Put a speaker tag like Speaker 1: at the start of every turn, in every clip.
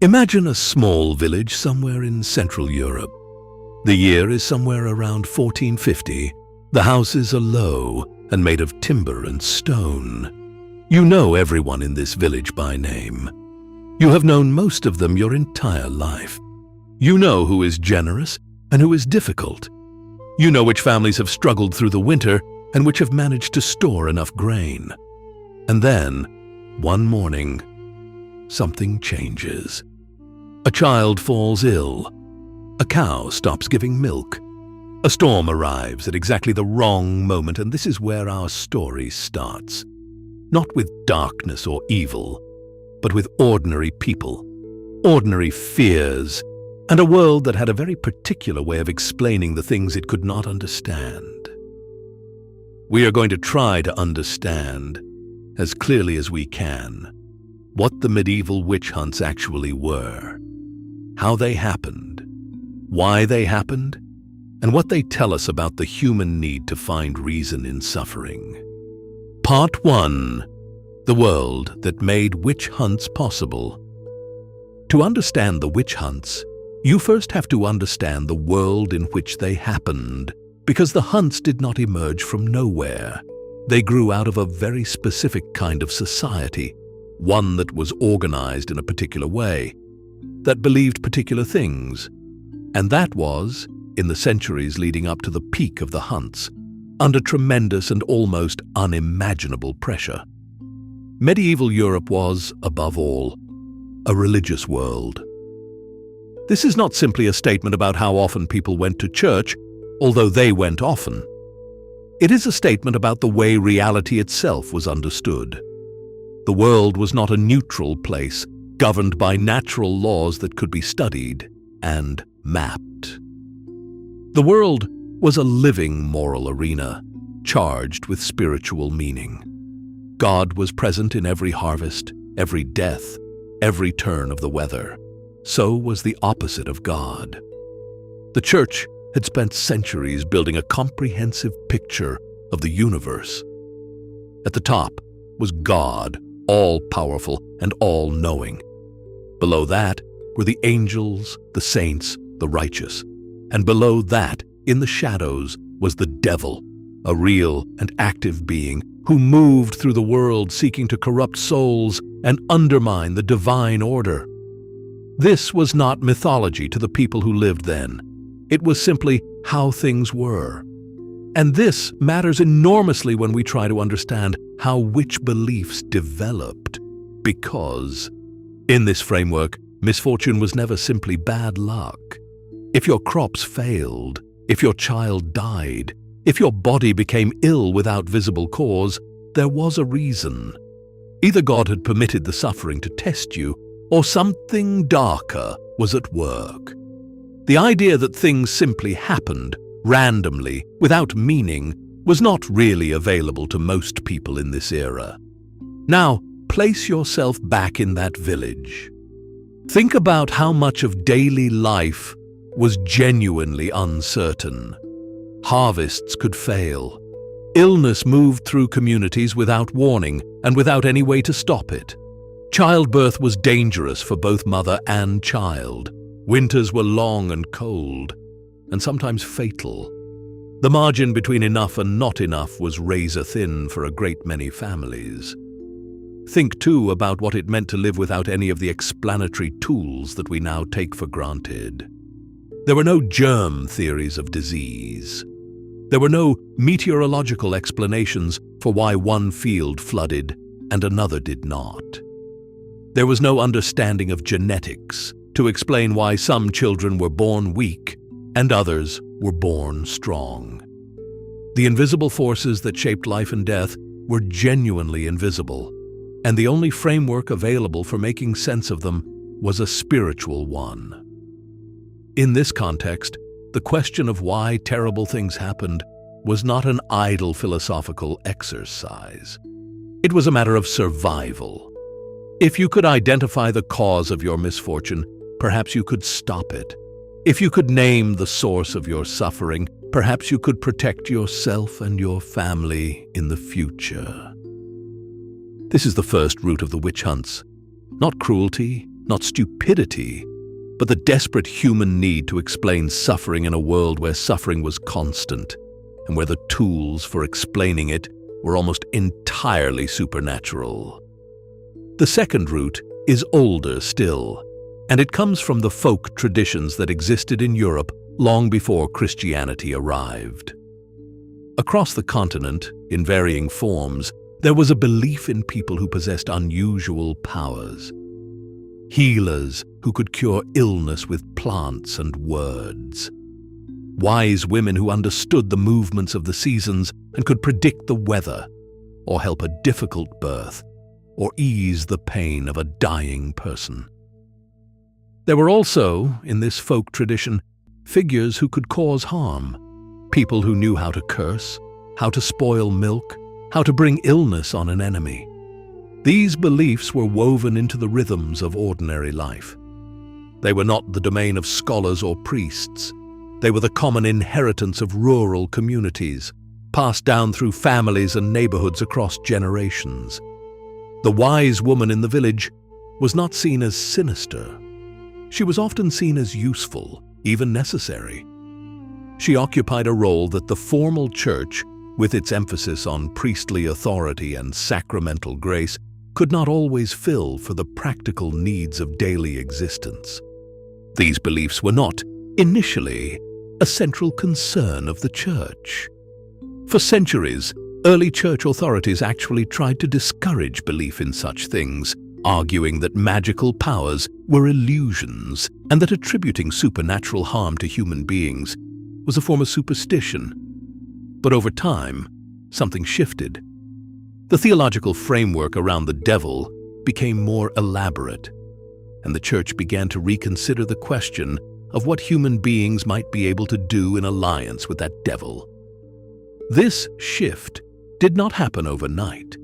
Speaker 1: Imagine a small village somewhere in Central Europe. The year is somewhere around 1450. The houses are low and made of timber and stone. You know everyone in this village by name. You have known most of them your entire life. You know who is generous and who is difficult. You know which families have struggled through the winter and which have managed to store enough grain. And then, one morning, something changes. A child falls ill. A cow stops giving milk. A storm arrives at exactly the wrong moment, and this is where our story starts. Not with darkness or evil, but with ordinary people, ordinary fears, and a world that had a very particular way of explaining the things it could not understand. We are going to try to understand, as clearly as we can, what the medieval witch hunts actually were, how they happened, why they happened, and what they tell us about the human need to find reason in suffering. Part 1. The world that made witch hunts possible. To understand the witch hunts, you first have to understand the world in which they happened, because the hunts did not emerge from nowhere. They grew out of a very specific kind of society, one that was organized in a particular way, that believed particular things, and that was, in the centuries leading up to the peak of the hunts, under tremendous and almost unimaginable pressure. Medieval Europe was, above all, a religious world. This is not simply a statement about how often people went to church, although they went often. It is a statement about the way reality itself was understood. The world was not a neutral place, governed by natural laws that could be studied and mapped. The world was a living moral arena, charged with spiritual meaning. God was present in every harvest, every death, every turn of the weather. So was the opposite of God. The church had spent centuries building a comprehensive picture of the universe. At the top was God, all-powerful and all-knowing. Below that were the angels, the saints, the righteous. And below that, in the shadows, was the devil, a real and active being who moved through the world seeking to corrupt souls and undermine the divine order. This was not mythology to the people who lived then. It was simply how things were. And this matters enormously when we try to understand how witch beliefs developed, because, in this framework, misfortune was never simply bad luck. If your crops failed, if your child died, if your body became ill without visible cause, there was a reason. Either God had permitted the suffering to test you, or something darker was at work. The idea that things simply happened, randomly, without meaning, was not really available to most people in this era. Now, place yourself back in that village. Think about how much of daily life was genuinely uncertain. Harvests could fail. Illness moved through communities without warning and without any way to stop it. Childbirth was dangerous for both mother and child. Winters were long and cold, and sometimes fatal. The margin between enough and not enough was razor-thin for a great many families. Think, too, about what it meant to live without any of the explanatory tools that we now take for granted. There were no germ theories of disease. There were no meteorological explanations for why one field flooded and another did not. There was no understanding of genetics to explain why some children were born weak and others were born strong. The invisible forces that shaped life and death were genuinely invisible, and the only framework available for making sense of them was a spiritual one. In this context, the question of why terrible things happened was not an idle philosophical exercise. It was a matter of survival. If you could identify the cause of your misfortune, perhaps you could stop it. If you could name the source of your suffering, perhaps you could protect yourself and your family in the future. This is the first root of the witch hunts. Not cruelty, not stupidity, but the desperate human need to explain suffering in a world where suffering was constant and where the tools for explaining it were almost entirely supernatural. The second route is older still, and it comes from the folk traditions that existed in Europe long before Christianity arrived. Across the continent, in varying forms, there was a belief in people who possessed unusual powers. Healers who could cure illness with plants and words. Wise women who understood the movements of the seasons and could predict the weather, or help a difficult birth, or ease the pain of a dying person. There were also, in this folk tradition, figures who could cause harm. People who knew how to curse, how to spoil milk, how to bring illness on an enemy. These beliefs were woven into the rhythms of ordinary life. They were not the domain of scholars or priests. They were the common inheritance of rural communities, passed down through families and neighborhoods across generations. The wise woman in the village was not seen as sinister. She was often seen as useful, even necessary. She occupied a role that the formal church, with its emphasis on priestly authority and sacramental grace, could not always fill for the practical needs of daily existence. These beliefs were not, initially, a central concern of the church. For centuries, early church authorities actually tried to discourage belief in such things, arguing that magical powers were illusions and that attributing supernatural harm to human beings was a form of superstition. But over time, something shifted. The theological framework around the devil became more elaborate, and the church began to reconsider the question of what human beings might be able to do in alliance with that devil. This shift did not happen overnight.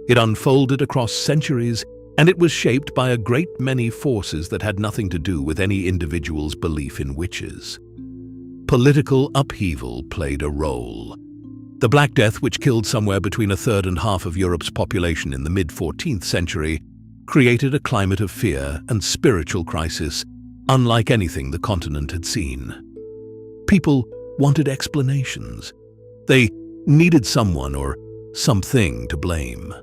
Speaker 1: It unfolded across centuries, and it was shaped by a great many forces that had nothing to do with any individual's belief in witches. Political upheaval played a role. The Black Death, which killed somewhere between a third and half of Europe's population in the mid-14th century, created a climate of fear and spiritual crisis unlike anything the continent had seen. People wanted explanations. They needed someone or something to blame.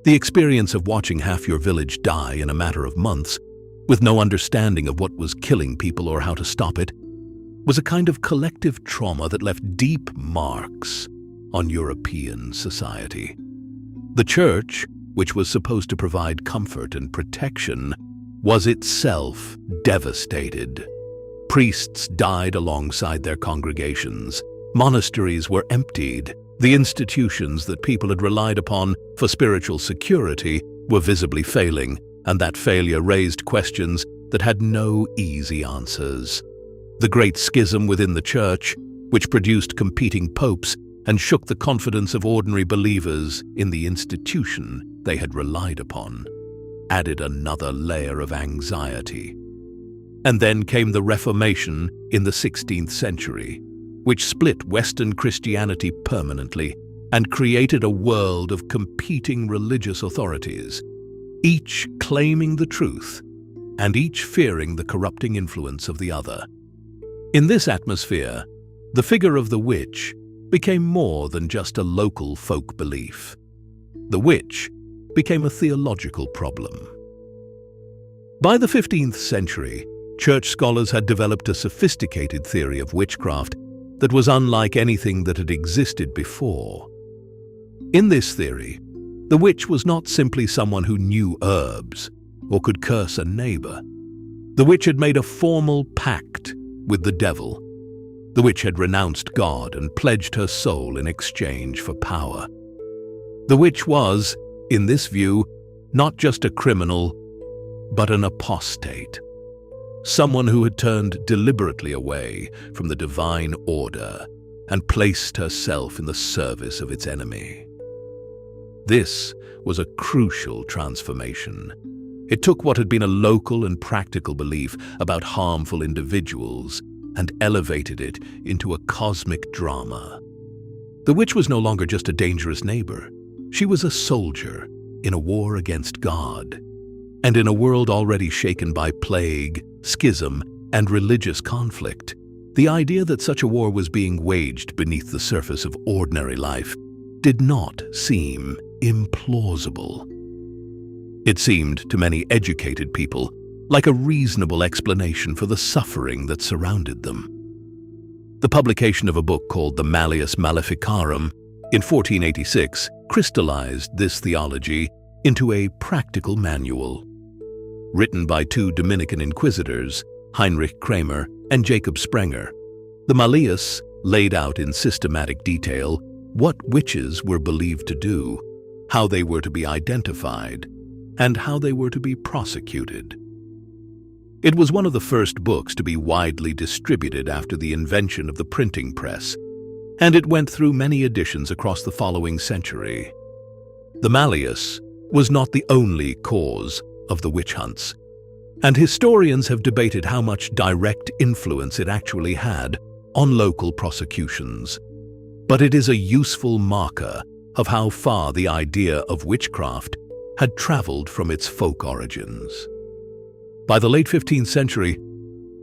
Speaker 1: The experience of watching half your village die in a matter of months, with no understanding of what was killing people or how to stop it, was a kind of collective trauma that left deep marks on European society. The church, which was supposed to provide comfort and protection, was itself devastated. Priests died alongside their congregations. Monasteries were emptied. The institutions that people had relied upon for spiritual security were visibly failing, and that failure raised questions that had no easy answers. The Great Schism within the church, which produced competing popes and shook the confidence of ordinary believers in the institution they had relied upon, added another layer of anxiety. And then came the Reformation in the 16th century, which split Western Christianity permanently and created a world of competing religious authorities, each claiming the truth and each fearing the corrupting influence of the other. In this atmosphere, the figure of the witch became more than just a local folk belief. The witch became a theological problem. By the 15th century, church scholars had developed a sophisticated theory of witchcraft that was unlike anything that had existed before. In this theory, the witch was not simply someone who knew herbs or could curse a neighbor. The witch had made a formal pact with the devil. The witch had renounced God and pledged her soul in exchange for power. The witch was, in this view, not just a criminal, but an apostate. Someone who had turned deliberately away from the divine order and placed herself in the service of its enemy. This was a crucial transformation. It took what had been a local and practical belief about harmful individuals and elevated it into a cosmic drama. The witch was no longer just a dangerous neighbor. She was a soldier in a war against God. And in a world already shaken by plague, schism, and religious conflict, the idea that such a war was being waged beneath the surface of ordinary life did not seem implausible. It seemed to many educated people like a reasonable explanation for the suffering that surrounded them. The publication of a book called the Malleus Maleficarum in 1486 crystallized this theology into a practical manual. Written by two Dominican inquisitors, Heinrich Kramer and Jacob Sprenger, the Malleus laid out in systematic detail what witches were believed to do, how they were to be identified, and how they were to be prosecuted. It was one of the first books to be widely distributed after the invention of the printing press, and it went through many editions across the following century. The Malleus was not the only cause of the witch hunts, and historians have debated how much direct influence it actually had on local prosecutions. But it is a useful marker of how far the idea of witchcraft had traveled from its folk origins. By the late 15th century,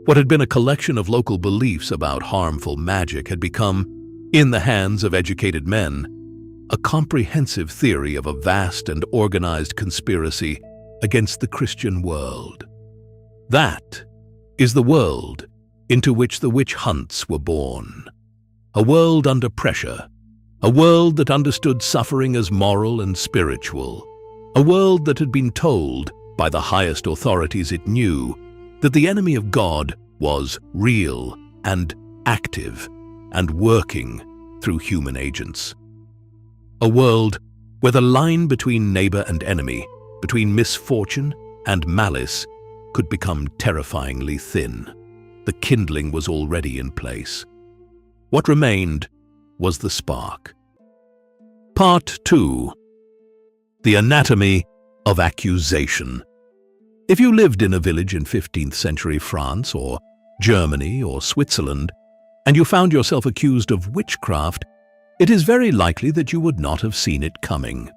Speaker 1: what had been a collection of local beliefs about harmful magic had become, in the hands of educated men, a comprehensive theory of a vast and organized conspiracy against the Christian world. That is the world into which the witch hunts were born. A world under pressure, a world that understood suffering as moral and spiritual, a world that had been told by the highest authorities it knew that the enemy of God was real and active and working through human agents. A world where the line between neighbor and enemy, between misfortune and malice, could become terrifyingly thin. The kindling was already in place. What remained was the spark. Part 2. The Anatomy of Accusation. If you lived in a village in 15th century France or Germany or Switzerland, and you found yourself accused of witchcraft, it is very likely that you would not have seen it coming.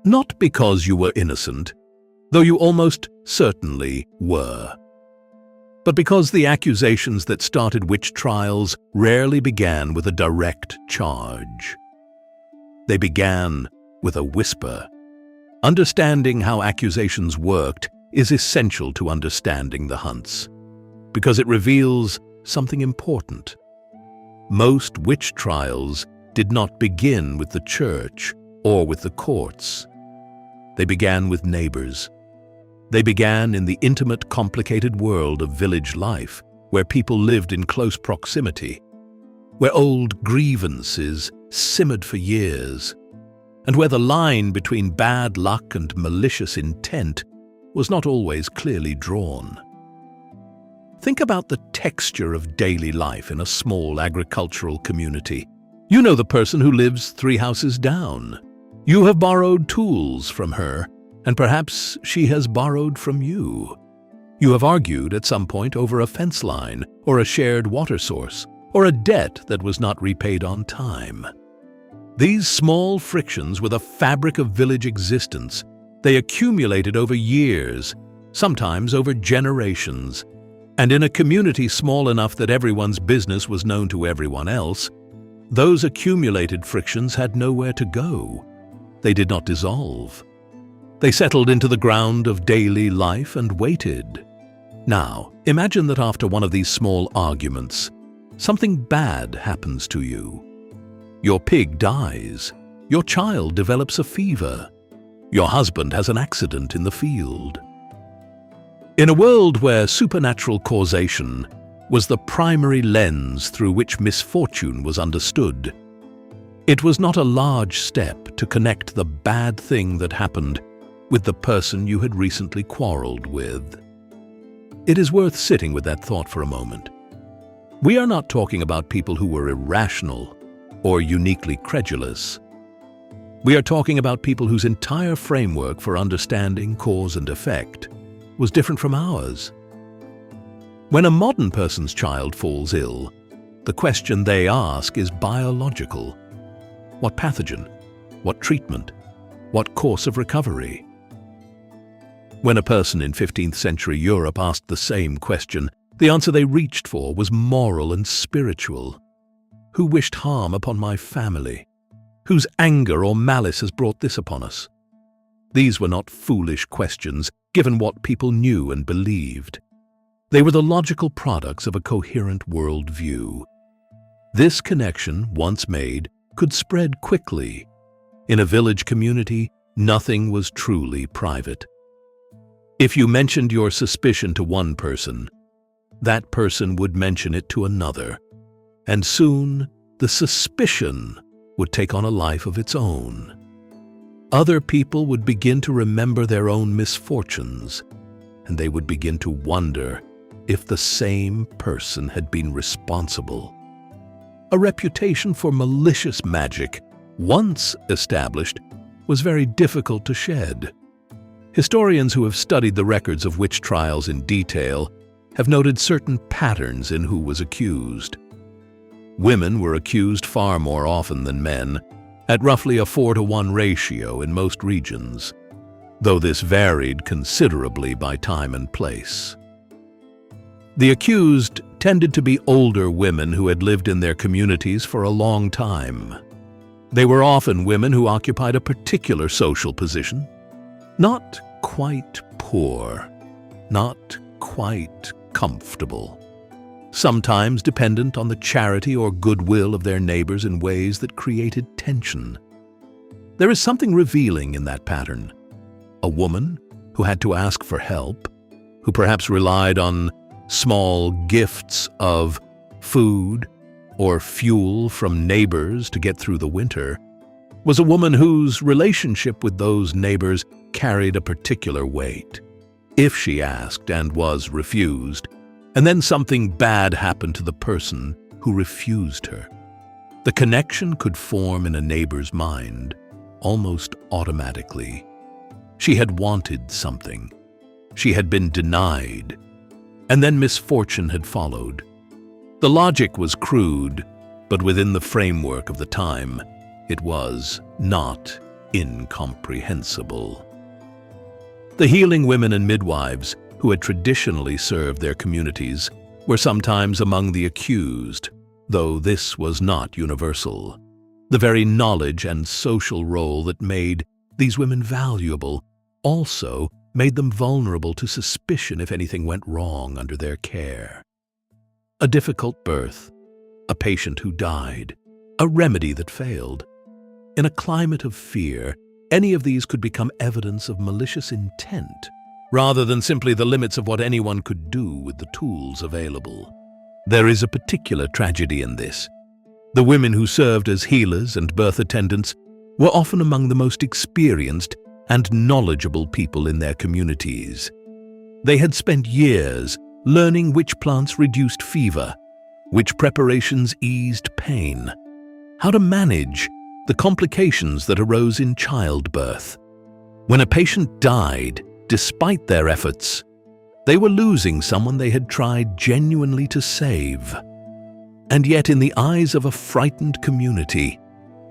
Speaker 1: Not because you were innocent, though you almost certainly were, but because the accusations that started witch trials rarely began with a direct charge. They began with a whisper. Understanding how accusations worked is essential to understanding the hunts, because it reveals something important. Most witch trials did not begin with the church or with the courts. They began with neighbors. They began in the intimate, complicated world of village life, where people lived in close proximity, where old grievances simmered for years, and where the line between bad luck and malicious intent was not always clearly drawn. Think about the texture of daily life in a small agricultural community. You know the person who lives 3 houses down. You have borrowed tools from her, and perhaps she has borrowed from you. You have argued at some point over a fence line, or a shared water source, or a debt that was not repaid on time. These small frictions were the fabric of village existence. They accumulated over years, sometimes over generations. And in a community small enough that everyone's business was known to everyone else, those accumulated frictions had nowhere to go. They did not dissolve. They settled into the ground of daily life and waited. Now, imagine that after one of these small arguments, something bad happens to you. Your pig dies. Your child develops a fever. Your husband has an accident in the field. In a world where supernatural causation was the primary lens through which misfortune was understood, it was not a large step to connect the bad thing that happened with the person you had recently quarreled with. It is worth sitting with that thought for a moment. We are not talking about people who were irrational or uniquely credulous. We are talking about people whose entire framework for understanding cause and effect was different from ours. When a modern person's child falls ill, the question they ask is biological. What pathogen? What treatment? What course of recovery? When a person in 15th century Europe asked the same question, the answer they reached for was moral and spiritual. Who wished harm upon my family? Whose anger or malice has brought this upon us? These were not foolish questions, given what people knew and believed. They were the logical products of a coherent worldview. This connection, once made, could spread quickly. In a village community, nothing was truly private. If you mentioned your suspicion to one person, that person would mention it to another, and soon the suspicion would take on a life of its own. Other people would begin to remember their own misfortunes, and they would begin to wonder if the same person had been responsible. A reputation for malicious magic, once established, was very difficult to shed. Historians who have studied the records of witch trials in detail have noted certain patterns in who was accused. Women were accused far more often than men, at roughly a 4-to-1 ratio in most regions, though this varied considerably by time and place. The accused tended to be older women who had lived in their communities for a long time. They were often women who occupied a particular social position, not quite poor, not quite comfortable, sometimes dependent on the charity or goodwill of their neighbors in ways that created tension. There is something revealing in that pattern. A woman who had to ask for help, who perhaps relied on small gifts of food or fuel from neighbors to get through the winter, was a woman whose relationship with those neighbors carried a particular weight. If she asked and was refused, and then something bad happened to the person who refused her, the connection could form in a neighbor's mind almost automatically. She had wanted something. She had been denied, and then misfortune had followed. The logic was crude, but within the framework of the time, it was not incomprehensible. The healing women and midwives who had traditionally served their communities were sometimes among the accused, though this was not universal. The very knowledge and social role that made these women valuable also made them vulnerable to suspicion if anything went wrong under their care. A difficult birth, a patient who died, a remedy that failed. In a climate of fear, any of these could become evidence of malicious intent, rather than simply the limits of what anyone could do with the tools available. There is a particular tragedy in this. The women who served as healers and birth attendants were often among the most experienced and knowledgeable people in their communities. They had spent years learning which plants reduced fever, which preparations eased pain, how to manage the complications that arose in childbirth. When a patient died, despite their efforts, they were losing someone they had tried genuinely to save. And yet, in the eyes of a frightened community,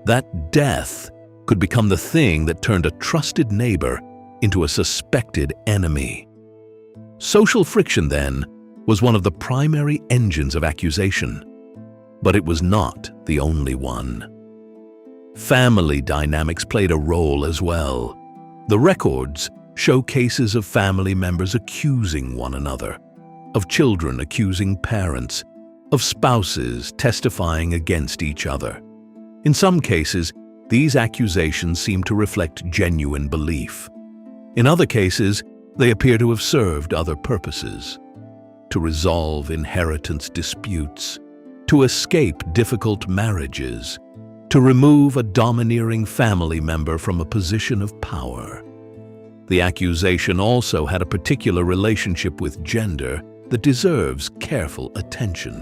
Speaker 1: that death could become the thing that turned a trusted neighbor into a suspected enemy. Social friction, then, was one of the primary engines of accusation, but it was not the only one. Family dynamics played a role as well. The records show cases of family members accusing one another, of children accusing parents, of spouses testifying against each other. In some cases, these accusations seem to reflect genuine belief. In other cases, they appear to have served other purposes: to resolve inheritance disputes, to escape difficult marriages, to remove a domineering family member from a position of power. The accusation also had a particular relationship with gender that deserves careful attention.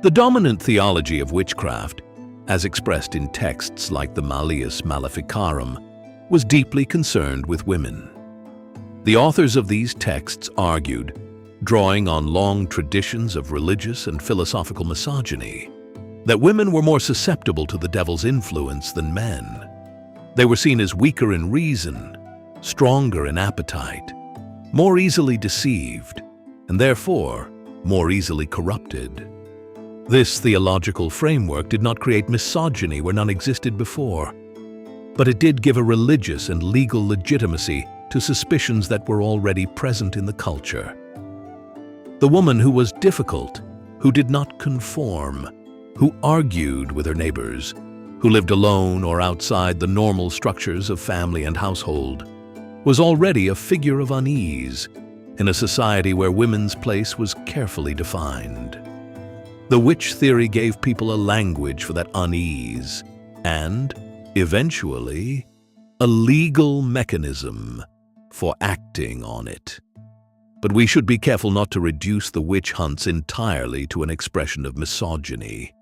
Speaker 1: The dominant theology of witchcraft, as expressed in texts like the Malleus Maleficarum, was deeply concerned with women. The authors of these texts argued, drawing on long traditions of religious and philosophical misogyny, that women were more susceptible to the devil's influence than men. They were seen as weaker in reason, stronger in appetite, more easily deceived, and therefore more easily corrupted. This theological framework did not create misogyny where none existed before, but it did give a religious and legal legitimacy to suspicions that were already present in the culture. The woman who was difficult, who did not conform, who argued with her neighbors, who lived alone or outside the normal structures of family and household, was already a figure of unease in a society where women's place was carefully defined. The witch theory gave people a language for that unease and, eventually, a legal mechanism for acting on it. But we should be careful not to reduce the witch hunts entirely to an expression of misogyny.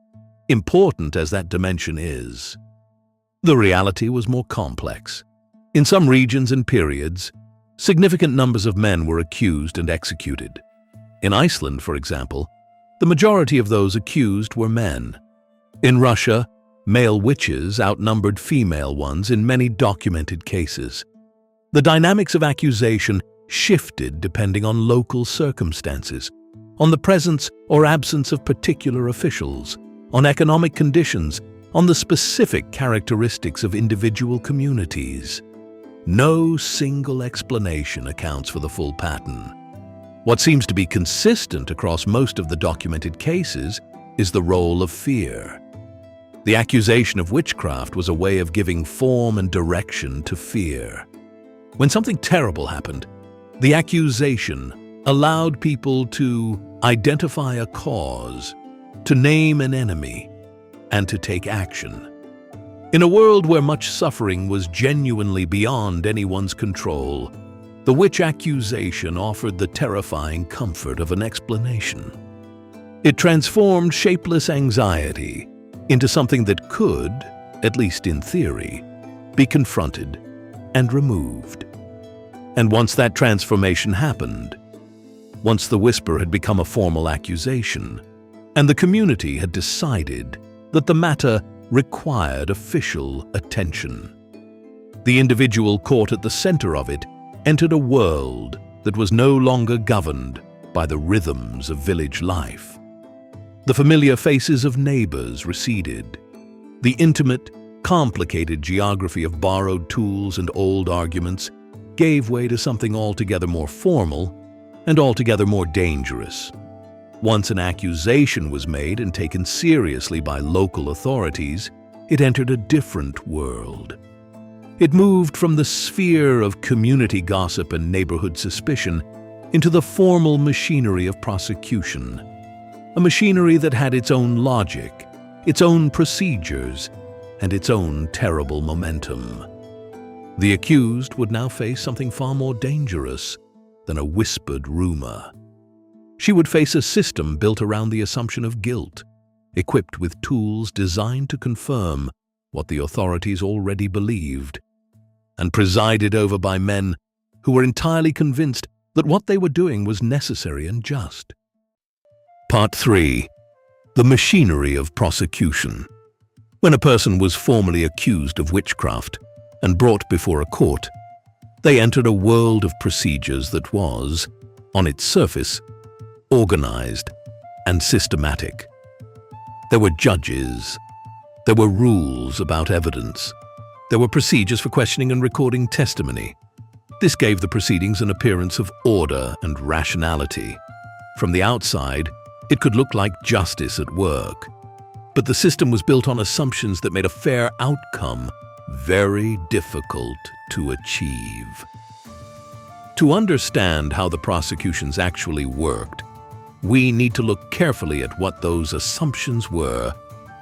Speaker 1: Important as that dimension is, the reality was more complex. In some regions and periods, significant numbers of men were accused and executed. In Iceland, for example, the majority of those accused were men. In Russia, male witches outnumbered female ones in many documented cases. The dynamics of accusation shifted depending on local circumstances, on the presence or absence of particular officials, on economic conditions, on the specific characteristics of individual communities. No single explanation accounts for the full pattern. What seems to be consistent across most of the documented cases is the role of fear. The accusation of witchcraft was a way of giving form and direction to fear. When something terrible happened, the accusation allowed people to identify a cause, to name an enemy, and to take action. In a world where much suffering was genuinely beyond anyone's control, the witch accusation offered the terrifying comfort of an explanation. It transformed shapeless anxiety into something that could, at least in theory, be confronted and removed. And once that transformation happened, once the whisper had become a formal accusation, and the community had decided that the matter required official attention, the individual caught at the center of it entered a world that was no longer governed by the rhythms of village life. The familiar faces of neighbors receded. The intimate, complicated geography of borrowed tools and old arguments gave way to something altogether more formal and altogether more dangerous. Once an accusation was made and taken seriously by local authorities, it entered a different world. It moved from the sphere of community gossip and neighborhood suspicion into the formal machinery of prosecution, a machinery that had its own logic, its own procedures, and its own terrible momentum. The accused would now face something far more dangerous than a whispered rumor. She would face a system built around the assumption of guilt, equipped with tools designed to confirm what the authorities already believed, and presided over by men who were entirely convinced that what they were doing was necessary and just. Part 3. The machinery of prosecution. When a person was formally accused of witchcraft and brought before a court, they entered a world of procedures that was, on its surface, organized and systematic. There were judges. There were rules about evidence. There were procedures for questioning and recording testimony. This gave the proceedings an appearance of order and rationality. From the outside, it could look like justice at work, but the system was built on assumptions that made a fair outcome very difficult to achieve. To understand how the prosecutions actually worked, we need to look carefully at what those assumptions were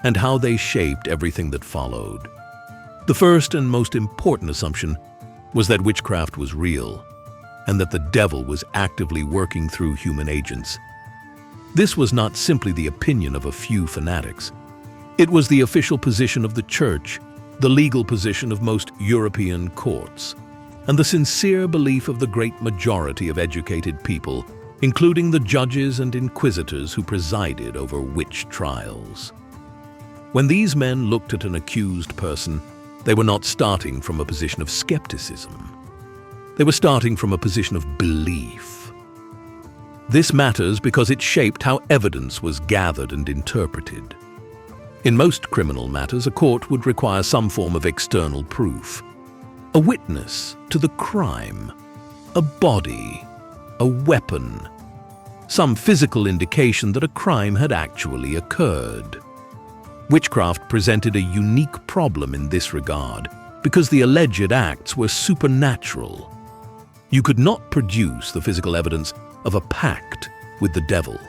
Speaker 1: and how they shaped everything that followed. The first and most important assumption was that witchcraft was real and that the devil was actively working through human agents. This was not simply the opinion of a few fanatics. It was the official position of the church, the legal position of most European courts, and the sincere belief of the great majority of educated people, including the judges and inquisitors who presided over witch trials. When these men looked at an accused person, they were not starting from a position of skepticism. They were starting from a position of belief. This matters because it shaped how evidence was gathered and interpreted. In most criminal matters, a court would require some form of external proof. A witness to the crime, a body, a weapon, some physical indication that a crime had actually occurred. Witchcraft presented a unique problem in this regard because the alleged acts were supernatural. You could not produce the physical evidence of a pact with the devil.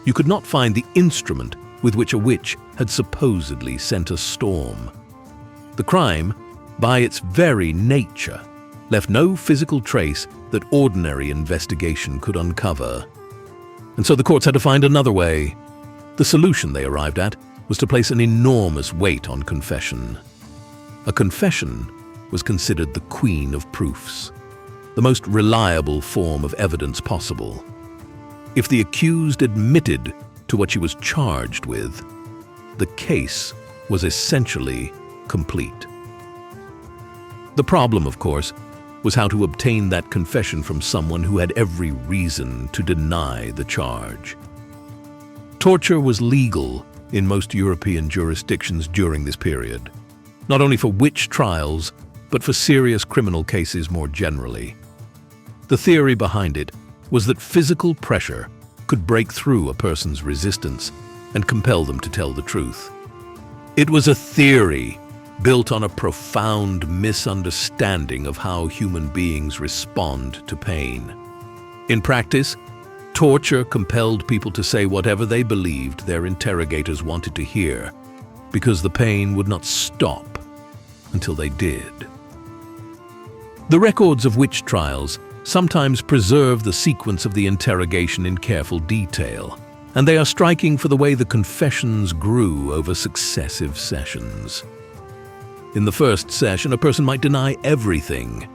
Speaker 1: You could not find the instrument with which a witch had supposedly sent a storm. The crime, by its very nature, left no physical trace that ordinary investigation could uncover. And so the courts had to find another way. The solution they arrived at was to place an enormous weight on confession. A confession was considered the queen of proofs, the most reliable form of evidence possible. If the accused admitted to what she was charged with, the case was essentially complete. The problem, of course, was how to obtain that confession from someone who had every reason to deny the charge. Torture was legal in most European jurisdictions during this period, not only for witch trials, but for serious criminal cases more generally. The theory behind it was that physical pressure could break through a person's resistance and compel them to tell the truth. It was a theory built on a profound misunderstanding of how human beings respond to pain. In practice, torture compelled people to say whatever they believed their interrogators wanted to hear, because the pain would not stop until they did. The records of witch trials sometimes preserve the sequence of the interrogation in careful detail, and they are striking for the way the confessions grew over successive sessions. In the first session, a person might deny everything.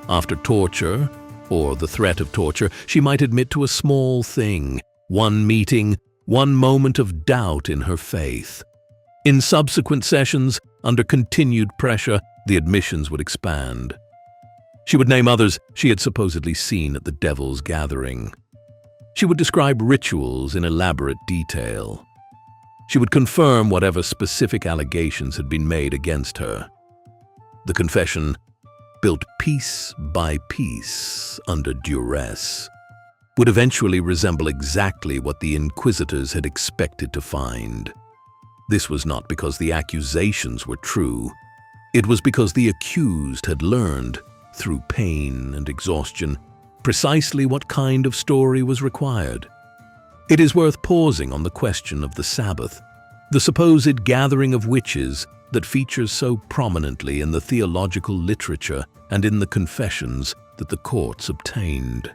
Speaker 1: After torture, or the threat of torture, she might admit to a small thing, one meeting, one moment of doubt in her faith. In subsequent sessions, under continued pressure, the admissions would expand. She would name others she had supposedly seen at the devil's gathering. She would describe rituals in elaborate detail. She would confirm whatever specific allegations had been made against her. The confession, built piece by piece under duress, would eventually resemble exactly what the inquisitors had expected to find. This was not because the accusations were true. It was because the accused had learned, through pain and exhaustion, precisely what kind of story was required. It is worth pausing on the question of the Sabbath, the supposed gathering of witches that features so prominently in the theological literature and in the confessions that the courts obtained.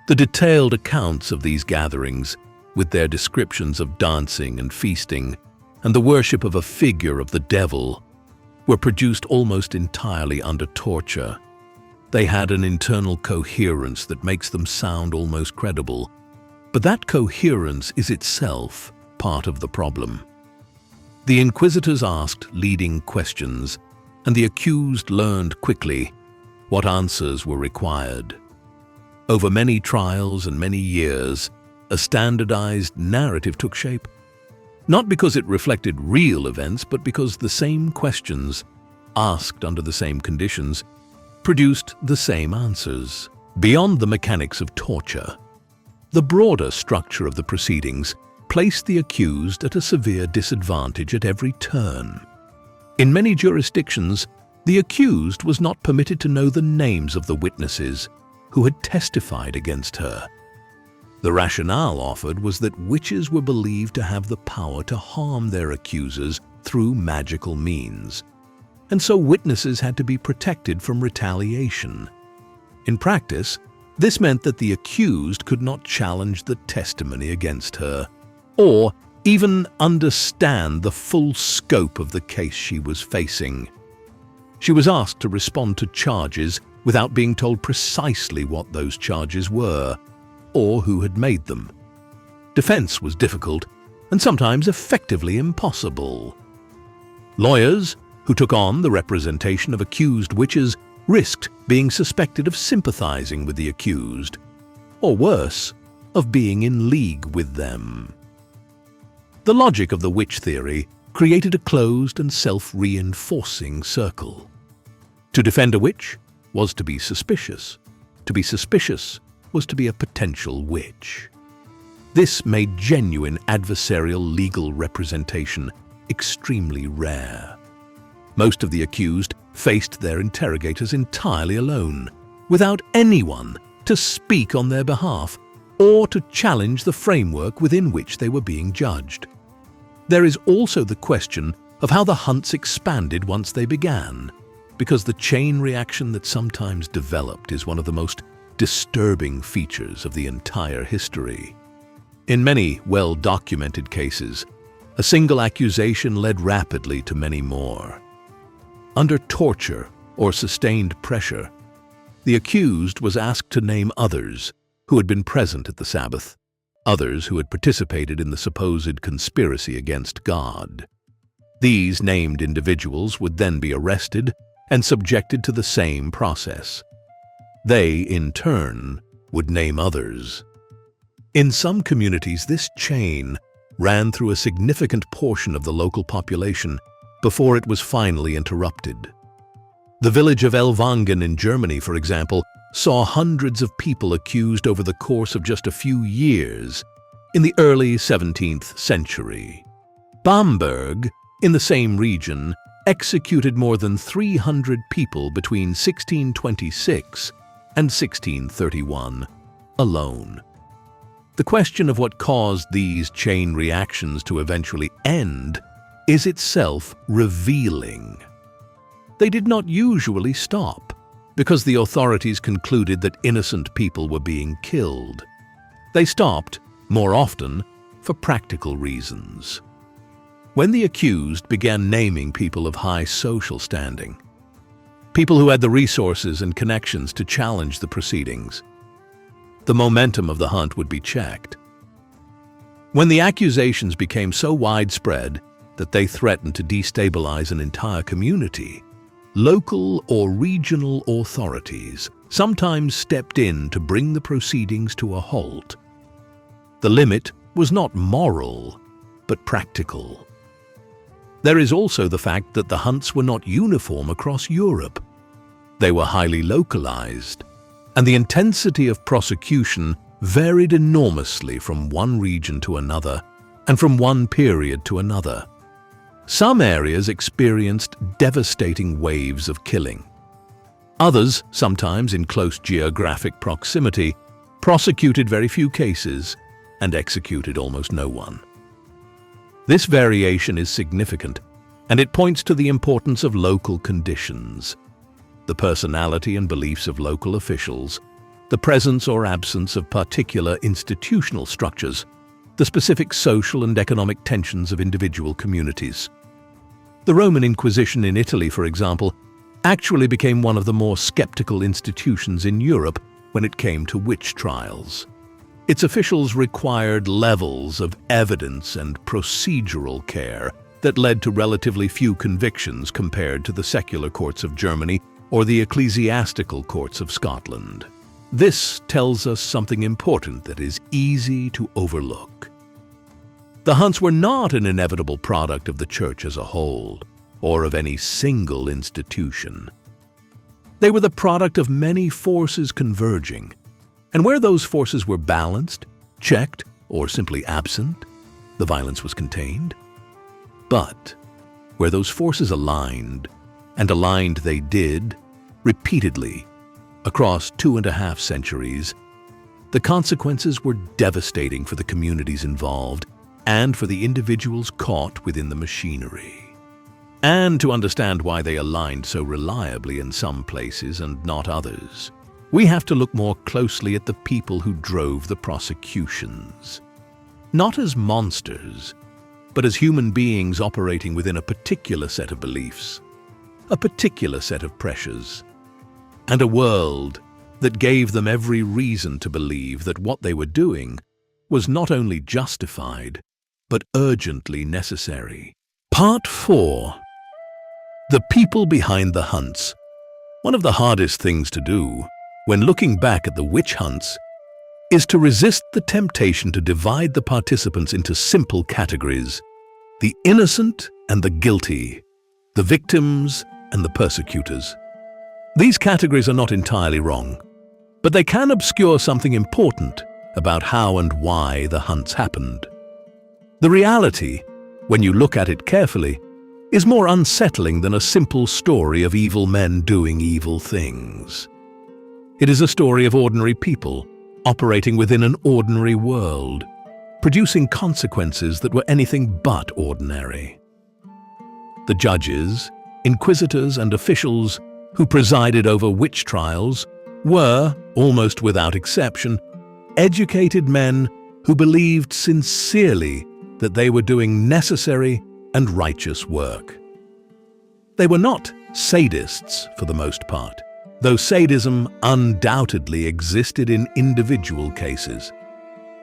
Speaker 1: The detailed accounts of these gatherings, with their descriptions of dancing and feasting, and the worship of a figure of the devil, were produced almost entirely under torture. They had an internal coherence that makes them sound almost credible, but that coherence is itself part of the problem. The inquisitors asked leading questions, and the accused learned quickly what answers were required. Over many trials and many years, a standardized narrative took shape, not because it reflected real events, but because the same questions, asked under the same conditions, produced the same answers. Beyond the mechanics of torture, the broader structure of the proceedings placed the accused at a severe disadvantage at every turn. In many jurisdictions, the accused was not permitted to know the names of the witnesses who had testified against her. The rationale offered was that witches were believed to have the power to harm their accusers through magical means, and so witnesses had to be protected from retaliation. In practice, this meant that the accused could not challenge the testimony against her, or even understand the full scope of the case she was facing. She was asked to respond to charges without being told precisely what those charges were, or who had made them. Defense was difficult, and sometimes effectively impossible. Lawyers, who took on the representation of accused witches, risked being suspected of sympathizing with the accused, or worse, of being in league with them. The logic of the witch theory created a closed and self-reinforcing circle. To defend a witch was to be suspicious. To be suspicious was to be a potential witch. This made genuine adversarial legal representation extremely rare. Most of the accused faced their interrogators entirely alone, without anyone to speak on their behalf or to challenge the framework within which they were being judged. There is also the question of how the hunts expanded once they began, because the chain reaction that sometimes developed is one of the most disturbing features of the entire history. In many well-documented cases, a single accusation led rapidly to many more. Under torture or sustained pressure, the accused was asked to name others who had been present at the Sabbath, others who had participated in the supposed conspiracy against God. These named individuals would then be arrested and subjected to the same process. They, in turn, would name others. In some communities, this chain ran through a significant portion of the local population before it was finally interrupted. The village of Ellwangen in Germany, for example, saw hundreds of people accused over the course of just a few years in the early 17th century. Bamberg, in the same region, executed more than 300 people between 1626 and 1631 alone. The question of what caused these chain reactions to eventually end is itself revealing. They did not usually stop, because the authorities concluded that innocent people were being killed. They stopped, more often, for practical reasons. When the accused began naming people of high social standing, people who had the resources and connections to challenge the proceedings, the momentum of the hunt would be checked. When the accusations became so widespread that they threatened to destabilize an entire community, local or regional authorities sometimes stepped in to bring the proceedings to a halt. The limit was not moral, but practical. There is also the fact that the hunts were not uniform across Europe. They were highly localized, and the intensity of prosecution varied enormously from one region to another and from one period to another. Some areas experienced devastating waves of killing. Others, sometimes in close geographic proximity, prosecuted very few cases and executed almost no one. This variation is significant, and it points to the importance of local conditions, the personality and beliefs of local officials, the presence or absence of particular institutional structures, the specific social and economic tensions of individual communities. The Roman Inquisition in Italy, for example, actually became one of the more skeptical institutions in Europe when it came to witch trials. Its officials required levels of evidence and procedural care that led to relatively few convictions compared to the secular courts of Germany or the ecclesiastical courts of Scotland. This tells us something important that is easy to overlook. The hunts were not an inevitable product of the church as a whole, or of any single institution. They were the product of many forces converging, and where those forces were balanced, checked, or simply absent, the violence was contained. But where those forces aligned, and aligned they did, repeatedly, across 2.5 centuries, the consequences were devastating for the communities involved and for the individuals caught within the machinery. And to understand why they aligned so reliably in some places and not others, we have to look more closely at the people who drove the prosecutions. Not as monsters, but as human beings operating within a particular set of beliefs, a particular set of pressures, and a world that gave them every reason to believe that what they were doing was not only justified, but urgently necessary. Part 4. The people behind the hunts. One of the hardest things to do, when looking back at the witch hunts, is to resist the temptation to divide the participants into simple categories: the innocent and the guilty, the victims and the persecutors. These categories are not entirely wrong, but they can obscure something important about how and why the hunts happened. The reality, when you look at it carefully, is more unsettling than a simple story of evil men doing evil things. It is a story of ordinary people operating within an ordinary world, producing consequences that were anything but ordinary. The judges, inquisitors, and officials who presided over witch trials were, almost without exception, educated men who believed sincerely that they were doing necessary and righteous work. They were not sadists for the most part, though sadism undoubtedly existed in individual cases.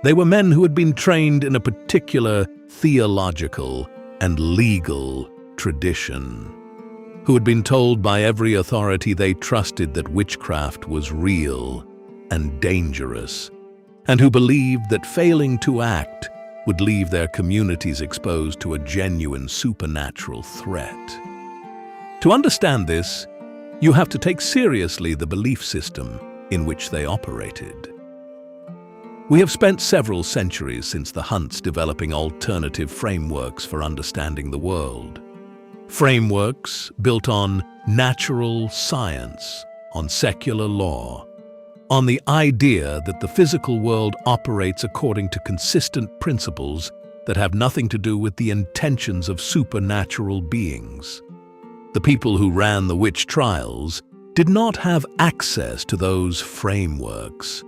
Speaker 1: They were men who had been trained in a particular theological and legal tradition, who had been told by every authority they trusted that witchcraft was real and dangerous, and who believed that failing to act would leave their communities exposed to a genuine supernatural threat. To understand this, you have to take seriously the belief system in which they operated. We have spent several centuries since the hunts developing alternative frameworks for understanding the world. Frameworks built on natural science, on secular law, on the idea that the physical world operates according to consistent principles that have nothing to do with the intentions of supernatural beings. The people who ran the witch trials did not have access to those frameworks.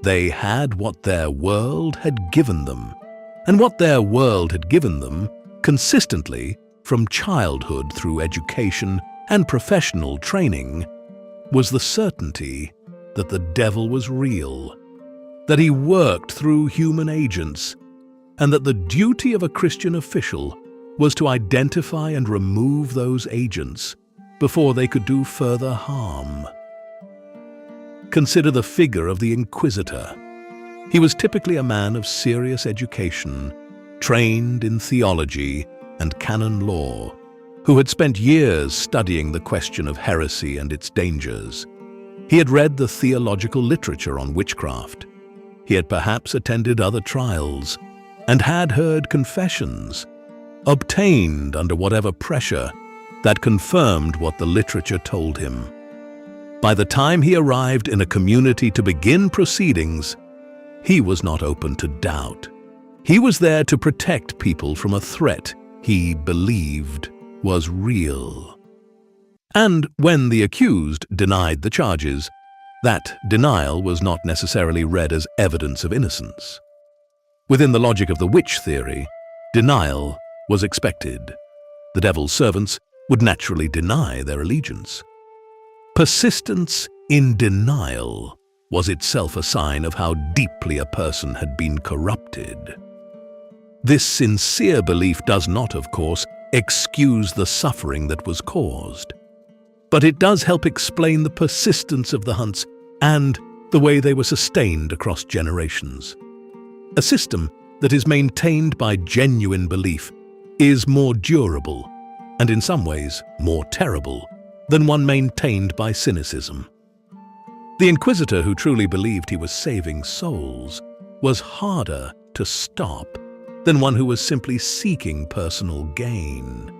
Speaker 1: They had what their world had given them, and what their world had given them consistently from childhood through education and professional training was the certainty that the devil was real, that he worked through human agents, and that the duty of a Christian official was to identify and remove those agents before they could do further harm. Consider the figure of the inquisitor. He was typically a man of serious education, trained in theology and canon law, who had spent years studying the question of heresy and its dangers. He had read the theological literature on witchcraft. He had perhaps attended other trials and had heard confessions, obtained under whatever pressure, that confirmed what the literature told him. By the time he arrived in a community to begin proceedings, he was not open to doubt. He was there to protect people from a threat he believed was real. And when the accused denied the charges, that denial was not necessarily read as evidence of innocence. Within the logic of the witch theory, denial was expected. The devil's servants would naturally deny their allegiance. Persistence in denial was itself a sign of how deeply a person had been corrupted. This sincere belief does not, of course, excuse the suffering that was caused, but it does help explain the persistence of the hunts and the way they were sustained across generations. A system that is maintained by genuine belief is more durable and in some ways more terrible than one maintained by cynicism. The inquisitor who truly believed he was saving souls was harder to stop than one who was simply seeking personal gain.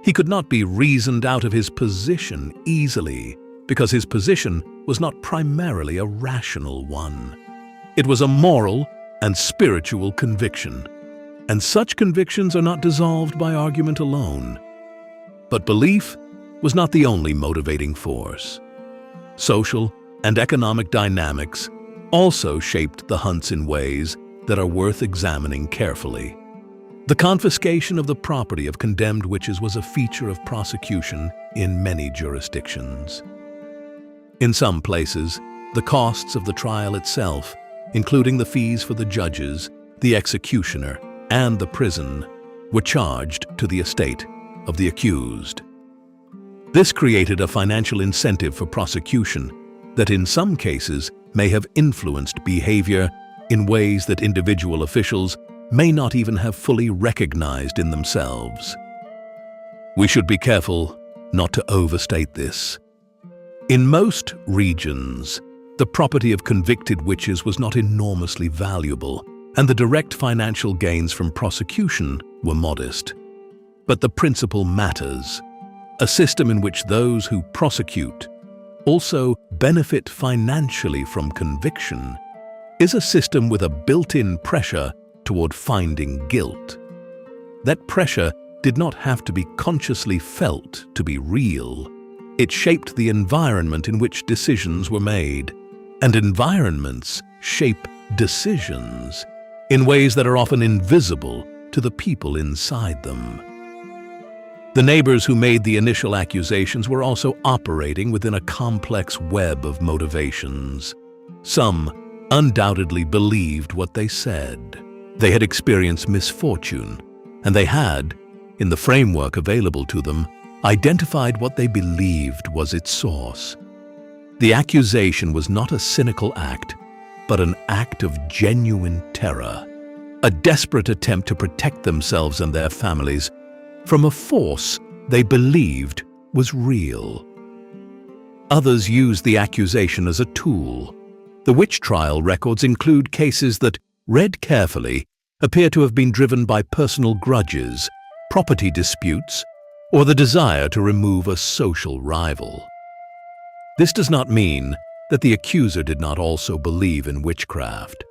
Speaker 1: He could not be reasoned out of his position easily because his position was not primarily a rational one. It was a moral and spiritual conviction, and such convictions are not dissolved by argument alone. But belief was not the only motivating force. Social and economic dynamics also shaped the hunts in ways that are worth examining carefully. The confiscation of the property of condemned witches was a feature of prosecution in many jurisdictions. In some places, the costs of the trial itself, including the fees for the judges, the executioner, and the prison, were charged to the estate of the accused. This created a financial incentive for prosecution that in some cases may have influenced behavior in ways that individual officials may not even have fully recognized in themselves. We should be careful not to overstate this. In most regions, the property of convicted witches was not enormously valuable, and the direct financial gains from prosecution were modest. But the principle matters. A system in which those who prosecute also benefit financially from conviction is a system with a built-in pressure toward finding guilt. That pressure did not have to be consciously felt to be real. It shaped the environment in which decisions were made, and environments shape decisions in ways that are often invisible to the people inside them. The neighbors who made the initial accusations were also operating within a complex web of motivations. Some undoubtedly believed what they said. They had experienced misfortune, and they had, in the framework available to them, identified what they believed was its source. The accusation was not a cynical act, but an act of genuine terror, a desperate attempt to protect themselves and their families from a force they believed was real. Others used the accusation as a tool. The witch trial records include cases that, read carefully, appear to have been driven by personal grudges, property disputes, or the desire to remove a social rival. This does not mean that the accuser did not also believe in witchcraft.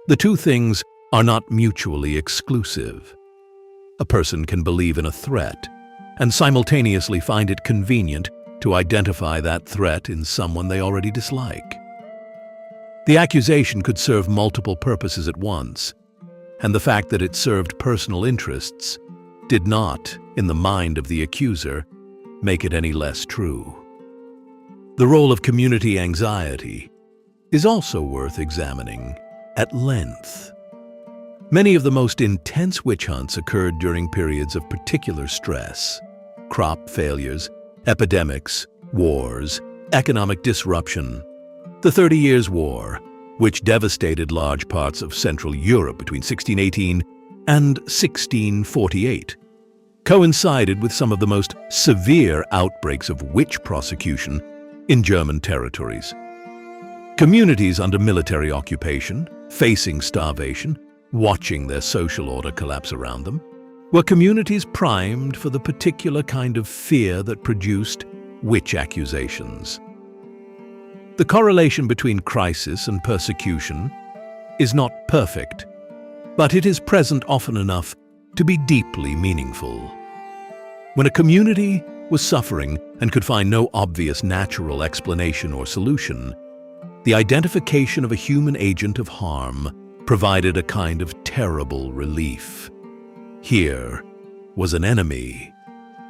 Speaker 1: The two things are not mutually exclusive. A person can believe in a threat and simultaneously find it convenient to identify that threat in someone they already dislike. The accusation could serve multiple purposes at once, and the fact that it served personal interests did not, in the mind of the accuser, make it any less true. The role of community anxiety is also worth examining at length. Many of the most intense witch hunts occurred during periods of particular stress: crop failures, epidemics, wars, economic disruption. The 30 Years' War, which devastated large parts of Central Europe between 1618 and 1648, coincided with some of the most severe outbreaks of witch prosecution in German territories. Communities under military occupation, facing starvation, watching their social order collapse around them, were communities primed for the particular kind of fear that produced witch accusations. The correlation between crisis and persecution is not perfect, but it is present often enough to be deeply meaningful. When a community was suffering and could find no obvious natural explanation or solution, the identification of a human agent of harm provided a kind of terrible relief. Here was an enemy.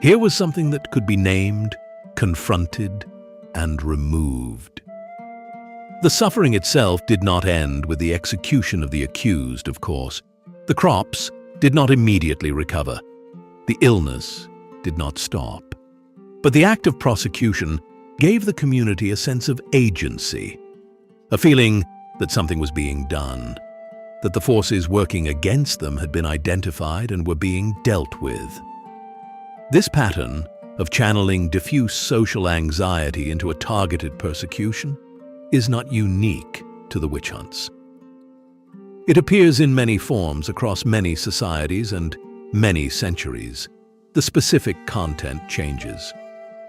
Speaker 1: Here was something that could be named, confronted, and removed. The suffering itself did not end with the execution of the accused, of course. The crops did not immediately recover. The illness did not stop. But the act of prosecution gave the community a sense of agency, a feeling that something was being done, that the forces working against them had been identified and were being dealt with. This pattern of channeling diffuse social anxiety into a targeted persecution is not unique to the witch hunts. It appears in many forms across many societies and many centuries. The specific content changes.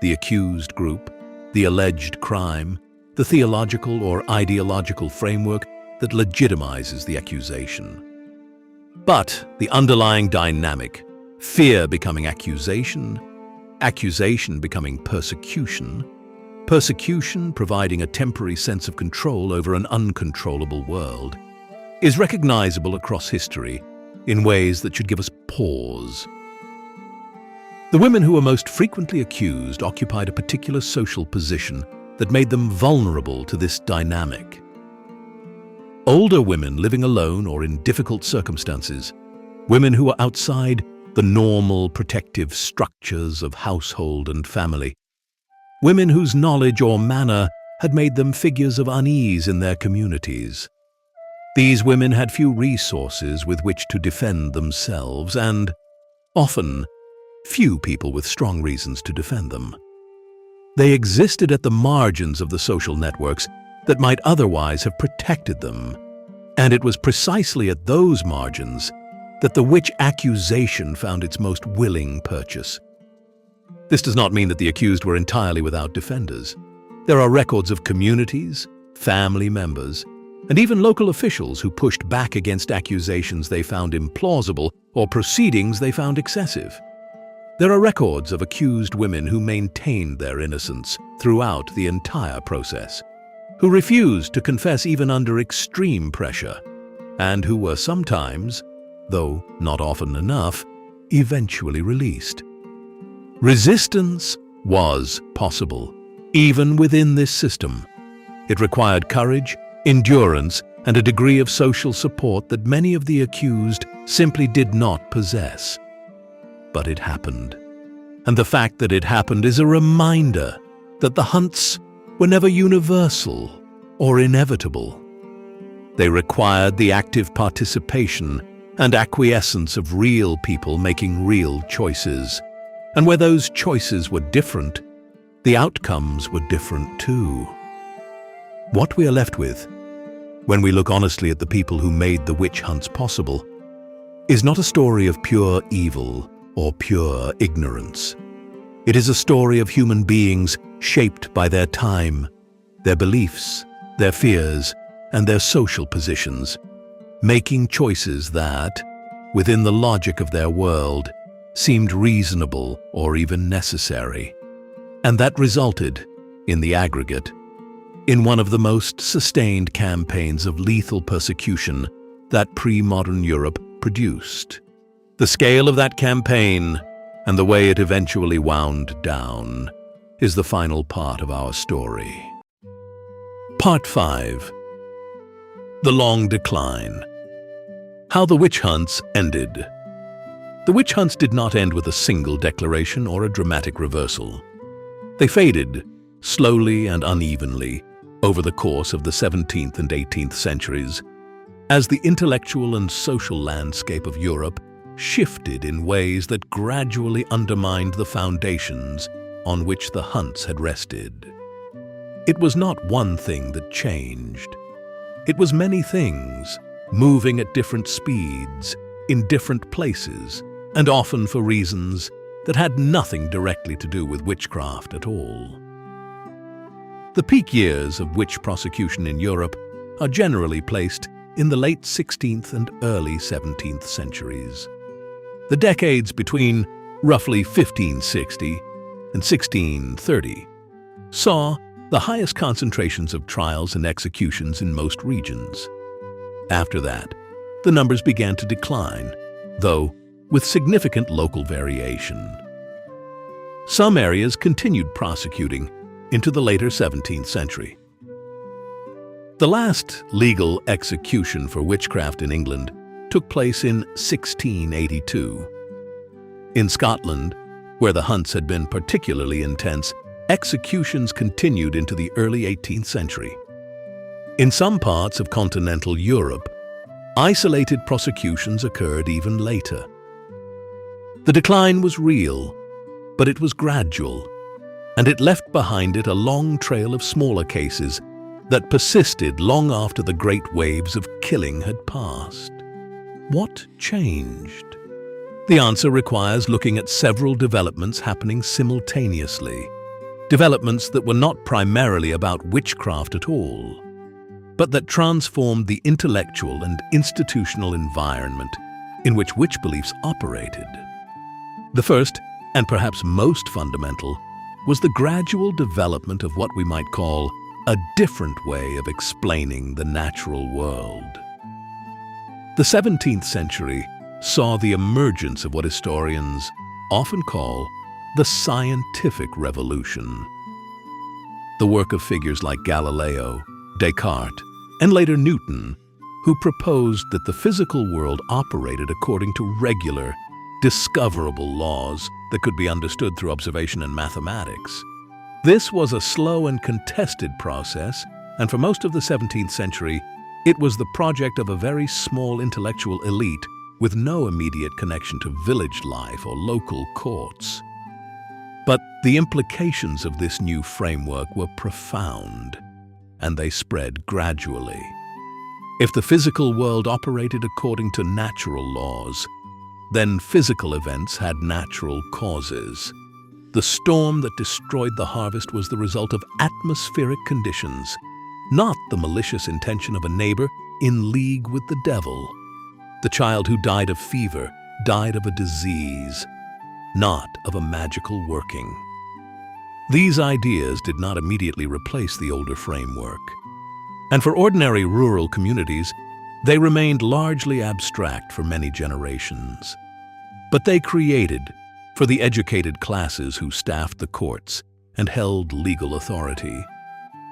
Speaker 1: The accused group, the alleged crime, the theological or ideological framework that legitimizes the accusation. But the underlying dynamic, fear becoming accusation, accusation becoming persecution, persecution providing a temporary sense of control over an uncontrollable world, is recognizable across history in ways that should give us pause. The women who were most frequently accused occupied a particular social position that made them vulnerable to this dynamic. Older women living alone or in difficult circumstances, women who were outside the normal protective structures of household and family, women whose knowledge or manner had made them figures of unease in their communities. These women had few resources with which to defend themselves, and often few people with strong reasons to defend them. They existed at the margins of the social networks that might otherwise have protected them, and it was precisely at those margins that the witch accusation found its most willing purchase. This does not mean that the accused were entirely without defenders. There are records of communities, family members, and even local officials who pushed back against accusations they found implausible or proceedings they found excessive. There are records of accused women who maintained their innocence throughout the entire process, who refused to confess even under extreme pressure, and who were sometimes, though not often enough, eventually released. Resistance was possible, even within this system. It required courage, endurance, and a degree of social support that many of the accused simply did not possess. But it happened. And the fact that it happened is a reminder that the hunts were never universal or inevitable. They required the active participation and acquiescence of real people making real choices. And where those choices were different, the outcomes were different too. What we are left with, when we look honestly at the people who made the witch hunts possible, is not a story of pure evil or pure ignorance. It is a story of human beings shaped by their time, their beliefs, their fears, and their social positions, making choices that, within the logic of their world, seemed reasonable or even necessary, and that resulted, in the aggregate, in one of the most sustained campaigns of lethal persecution that pre-modern Europe produced. The scale of that campaign, and the way it eventually wound down, is the final part of our story. Part 5. The Long Decline. How the witch hunts ended. The witch hunts did not end with a single declaration or a dramatic reversal. They faded, slowly and unevenly, over the course of the 17th and 18th centuries, as the intellectual and social landscape of Europe shifted in ways that gradually undermined the foundations on which the hunts had rested. It was not one thing that changed. It was many things, moving at different speeds, in different places, and often for reasons that had nothing directly to do with witchcraft at all. The peak years of witch prosecution in Europe are generally placed in the late 16th and early 17th centuries. The decades between roughly 1560 and 1630 saw the highest concentrations of trials and executions in most regions. After that, the numbers began to decline, though with significant local variation. Some areas continued prosecuting into the later 17th century. The last legal execution for witchcraft in England took place in 1682. In Scotland, where the hunts had been particularly intense, executions continued into the early 18th century. In some parts of continental Europe, isolated prosecutions occurred even later. The decline was real, but it was gradual, and it left behind it a long trail of smaller cases that persisted long after the great waves of killing had passed. What changed? The answer requires looking at several developments happening simultaneously. Developments that were not primarily about witchcraft at all, but that transformed the intellectual and institutional environment in which witch beliefs operated. The first, and perhaps most fundamental, was the gradual development of what we might call a different way of explaining the natural world. The 17th century saw the emergence of what historians often call the scientific revolution. The work of figures like Galileo, Descartes, and later Newton, who proposed that the physical world operated according to regular, discoverable laws that could be understood through observation and mathematics. This was a slow and contested process, and for most of the 17th century, it was the project of a very small intellectual elite with no immediate connection to village life or local courts. But the implications of this new framework were profound, and they spread gradually. If the physical world operated according to natural laws, then physical events had natural causes. The storm that destroyed the harvest was the result of atmospheric conditions, not the malicious intention of a neighbor in league with the devil. The child who died of fever died of a disease, not of a magical working. These ideas did not immediately replace the older framework, and for ordinary rural communities, they remained largely abstract for many generations. But they created, for the educated classes who staffed the courts and held legal authority,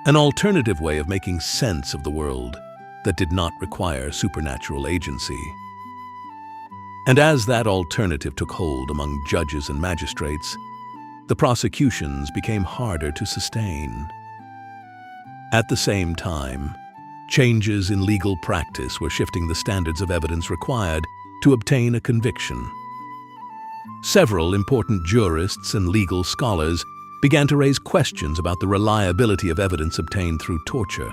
Speaker 1: an alternative way of making sense of the world that did not require supernatural agency. And as that alternative took hold among judges and magistrates, the prosecutions became harder to sustain. At the same time, changes in legal practice were shifting the standards of evidence required to obtain a conviction. Several important jurists and legal scholars began to raise questions about the reliability of evidence obtained through torture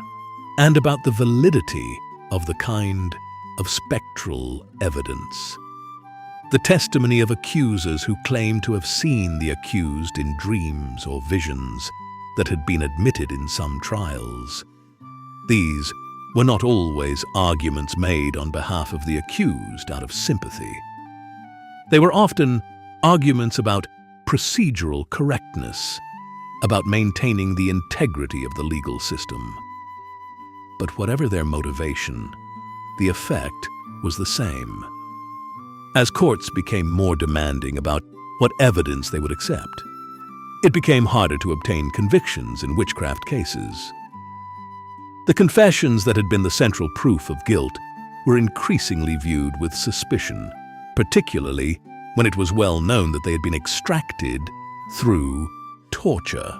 Speaker 1: and about the validity of the kind of spectral evidence. The testimony of accusers who claimed to have seen the accused in dreams or visions that had been admitted in some trials. These were not always arguments made on behalf of the accused out of sympathy. They were often arguments about procedural correctness, about maintaining the integrity of the legal system. But whatever their motivation, the effect was the same. As courts became more demanding about what evidence they would accept, it became harder to obtain convictions in witchcraft cases. The confessions that had been the central proof of guilt were increasingly viewed with suspicion, particularly when it was well known that they had been extracted through torture.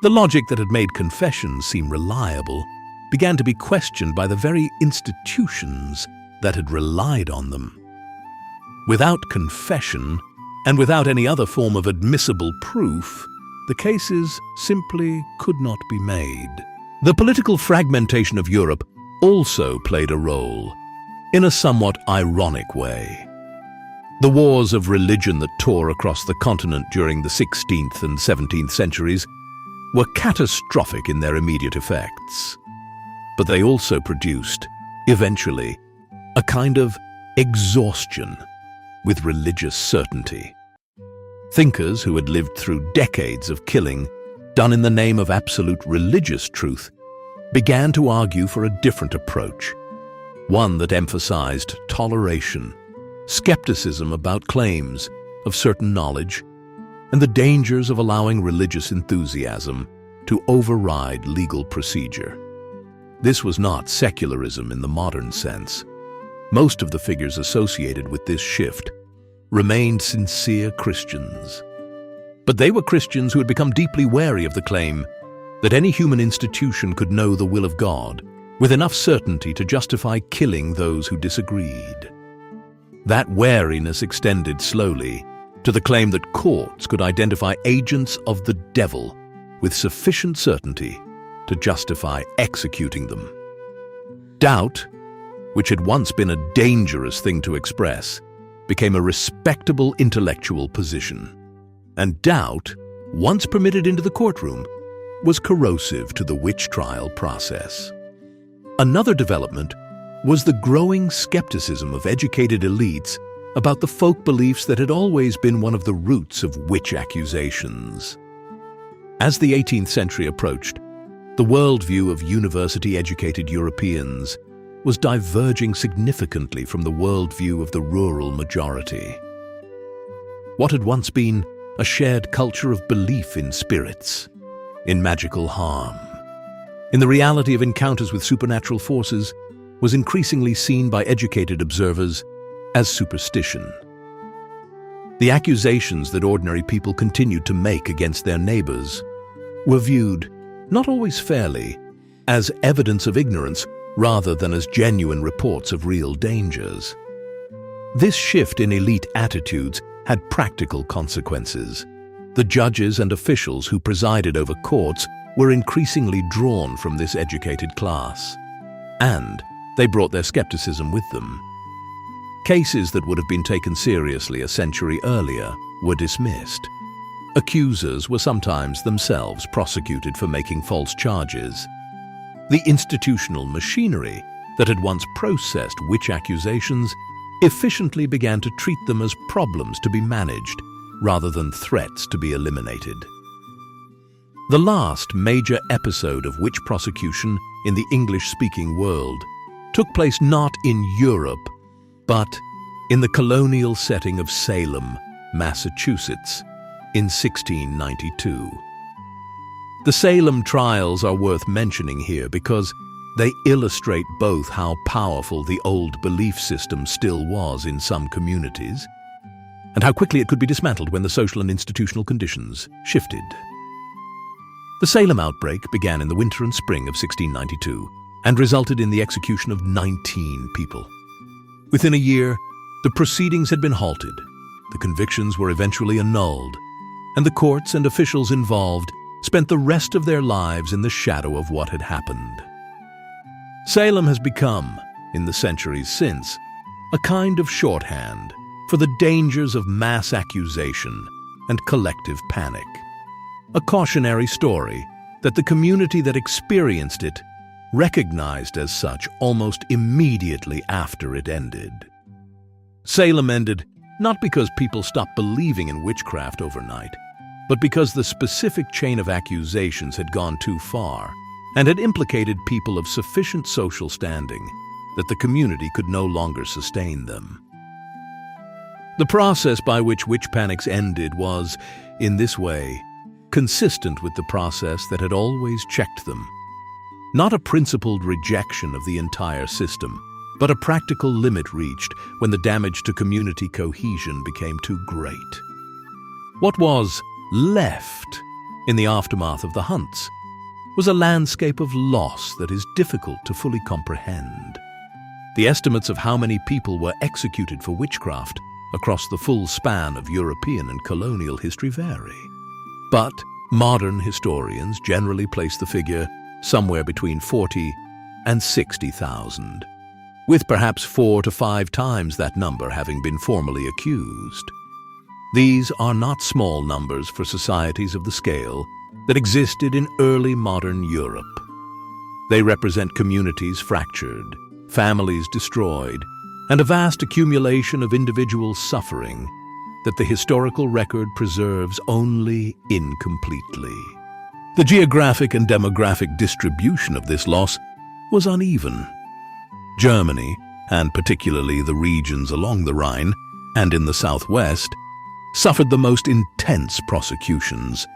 Speaker 1: The logic that had made confessions seem reliable began to be questioned by the very institutions that had relied on them. Without confession, and without any other form of admissible proof, the cases simply could not be made. The political fragmentation of Europe also played a role, in a somewhat ironic way. The wars of religion that tore across the continent during the 16th and 17th centuries were catastrophic in their immediate effects. But they also produced, eventually, a kind of exhaustion with religious certainty. Thinkers who had lived through decades of killing, done in the name of absolute religious truth, began to argue for a different approach, one that emphasized toleration, skepticism about claims of certain knowledge, and the dangers of allowing religious enthusiasm to override legal procedure. This was not secularism in the modern sense. Most of the figures associated with this shift remained sincere Christians. But they were Christians who had become deeply wary of the claim that any human institution could know the will of God with enough certainty to justify killing those who disagreed. That wariness extended slowly to the claim that courts could identify agents of the devil with sufficient certainty to justify executing them. Doubt, which had once been a dangerous thing to express, became a respectable intellectual position. And doubt, once permitted into the courtroom, was corrosive to the witch trial process. Another development was the growing skepticism of educated elites about the folk beliefs that had always been one of the roots of witch accusations. As the 18th century approached, the worldview of university-educated Europeans was diverging significantly from the worldview of the rural majority. What had once been a shared culture of belief in spirits, in magical harm, in the reality of encounters with supernatural forces, was increasingly seen by educated observers as superstition. The accusations that ordinary people continued to make against their neighbors were viewed, not always fairly, as evidence of ignorance rather than as genuine reports of real dangers. This shift in elite attitudes had practical consequences. The judges and officials who presided over courts were increasingly drawn from this educated class, and they brought their skepticism with them. Cases that would have been taken seriously a century earlier were dismissed. Accusers were sometimes themselves prosecuted for making false charges. The institutional machinery that had once processed witch accusations efficiently began to treat them as problems to be managed rather than threats to be eliminated. The last major episode of witch prosecution in the English-speaking world took place not in Europe, but in the colonial setting of Salem, Massachusetts, in 1692. The Salem trials are worth mentioning here because they illustrate both how powerful the old belief system still was in some communities, and how quickly it could be dismantled when the social and institutional conditions shifted. The Salem outbreak began in the winter and spring of 1692 and resulted in the execution of 19 people. Within a year, the proceedings had been halted, the convictions were eventually annulled, and the courts and officials involved spent the rest of their lives in the shadow of what had happened. Salem has become, in the centuries since, a kind of shorthand for the dangers of mass accusation and collective panic. A cautionary story that the community that experienced it recognized as such almost immediately after it ended. Salem ended not because people stopped believing in witchcraft overnight, but because the specific chain of accusations had gone too far and had implicated people of sufficient social standing that the community could no longer sustain them. The process by which witch panics ended was, in this way, consistent with the process that had always checked them. Not a principled rejection of the entire system, but a practical limit reached when the damage to community cohesion became too great. What was left in the aftermath of the hunts was a landscape of loss that is difficult to fully comprehend. The estimates of how many people were executed for witchcraft across the full span of European and colonial history vary. But modern historians generally place the figure somewhere between 40 and 60,000, with perhaps 4 to 5 times that number having been formally accused. These are not small numbers for societies of the scale that existed in early modern Europe. They represent communities fractured, families destroyed, and a vast accumulation of individual suffering that the historical record preserves only incompletely. The geographic and demographic distribution of this loss was uneven. Germany, and particularly the regions along the Rhine and in the southwest, suffered the most intense prosecutions.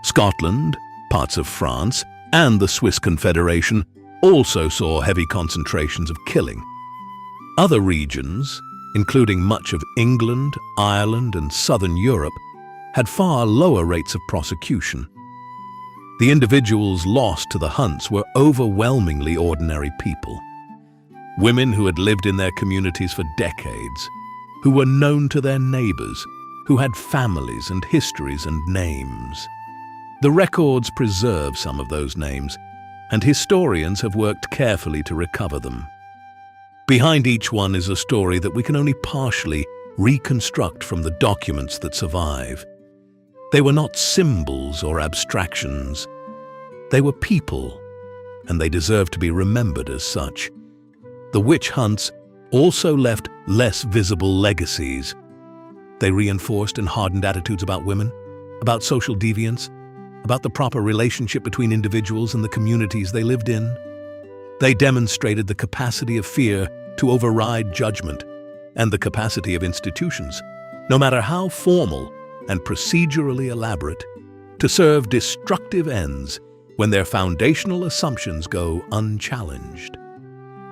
Speaker 1: Scotland, parts of France, and the Swiss Confederation also saw heavy concentrations of killing. Other regions, including much of England, Ireland, and southern Europe, had far lower rates of prosecution. The individuals lost to the hunts were overwhelmingly ordinary people. Women who had lived in their communities for decades, who were known to their neighbors, who had families and histories and names. The records preserve some of those names, and historians have worked carefully to recover them. Behind each one is a story that we can only partially reconstruct from the documents that survive. They were not symbols or abstractions. They were people, and they deserve to be remembered as such. The witch hunts also left less visible legacies. They reinforced and hardened attitudes about women, about social deviance, about the proper relationship between individuals and the communities they lived in. They demonstrated the capacity of fear to override judgment and the capacity of institutions, no matter how formal and procedurally elaborate, to serve destructive ends when their foundational assumptions go unchallenged.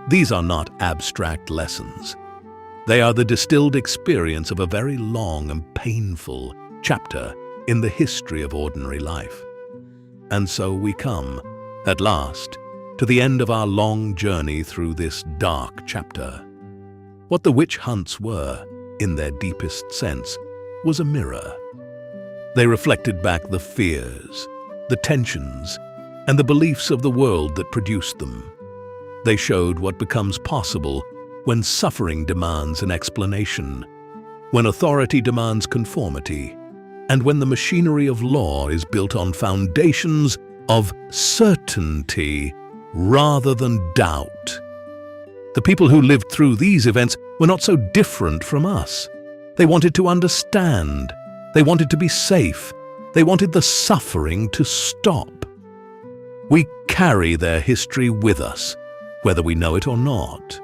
Speaker 1: These are not abstract lessons. They are the distilled experience of a very long and painful chapter in the history of ordinary life. And so we come, at last, to the end of our long journey through this dark chapter. What the witch hunts were, in their deepest sense, was a mirror. They reflected back the fears, the tensions, and the beliefs of the world that produced them. They showed what becomes possible when suffering demands an explanation, when authority demands conformity, and when the machinery of law is built on foundations of certainty rather than doubt. The people who lived through these events were not so different from us. They wanted to understand. They wanted to be safe. They wanted the suffering to stop. We carry their history with us, whether we know it or not.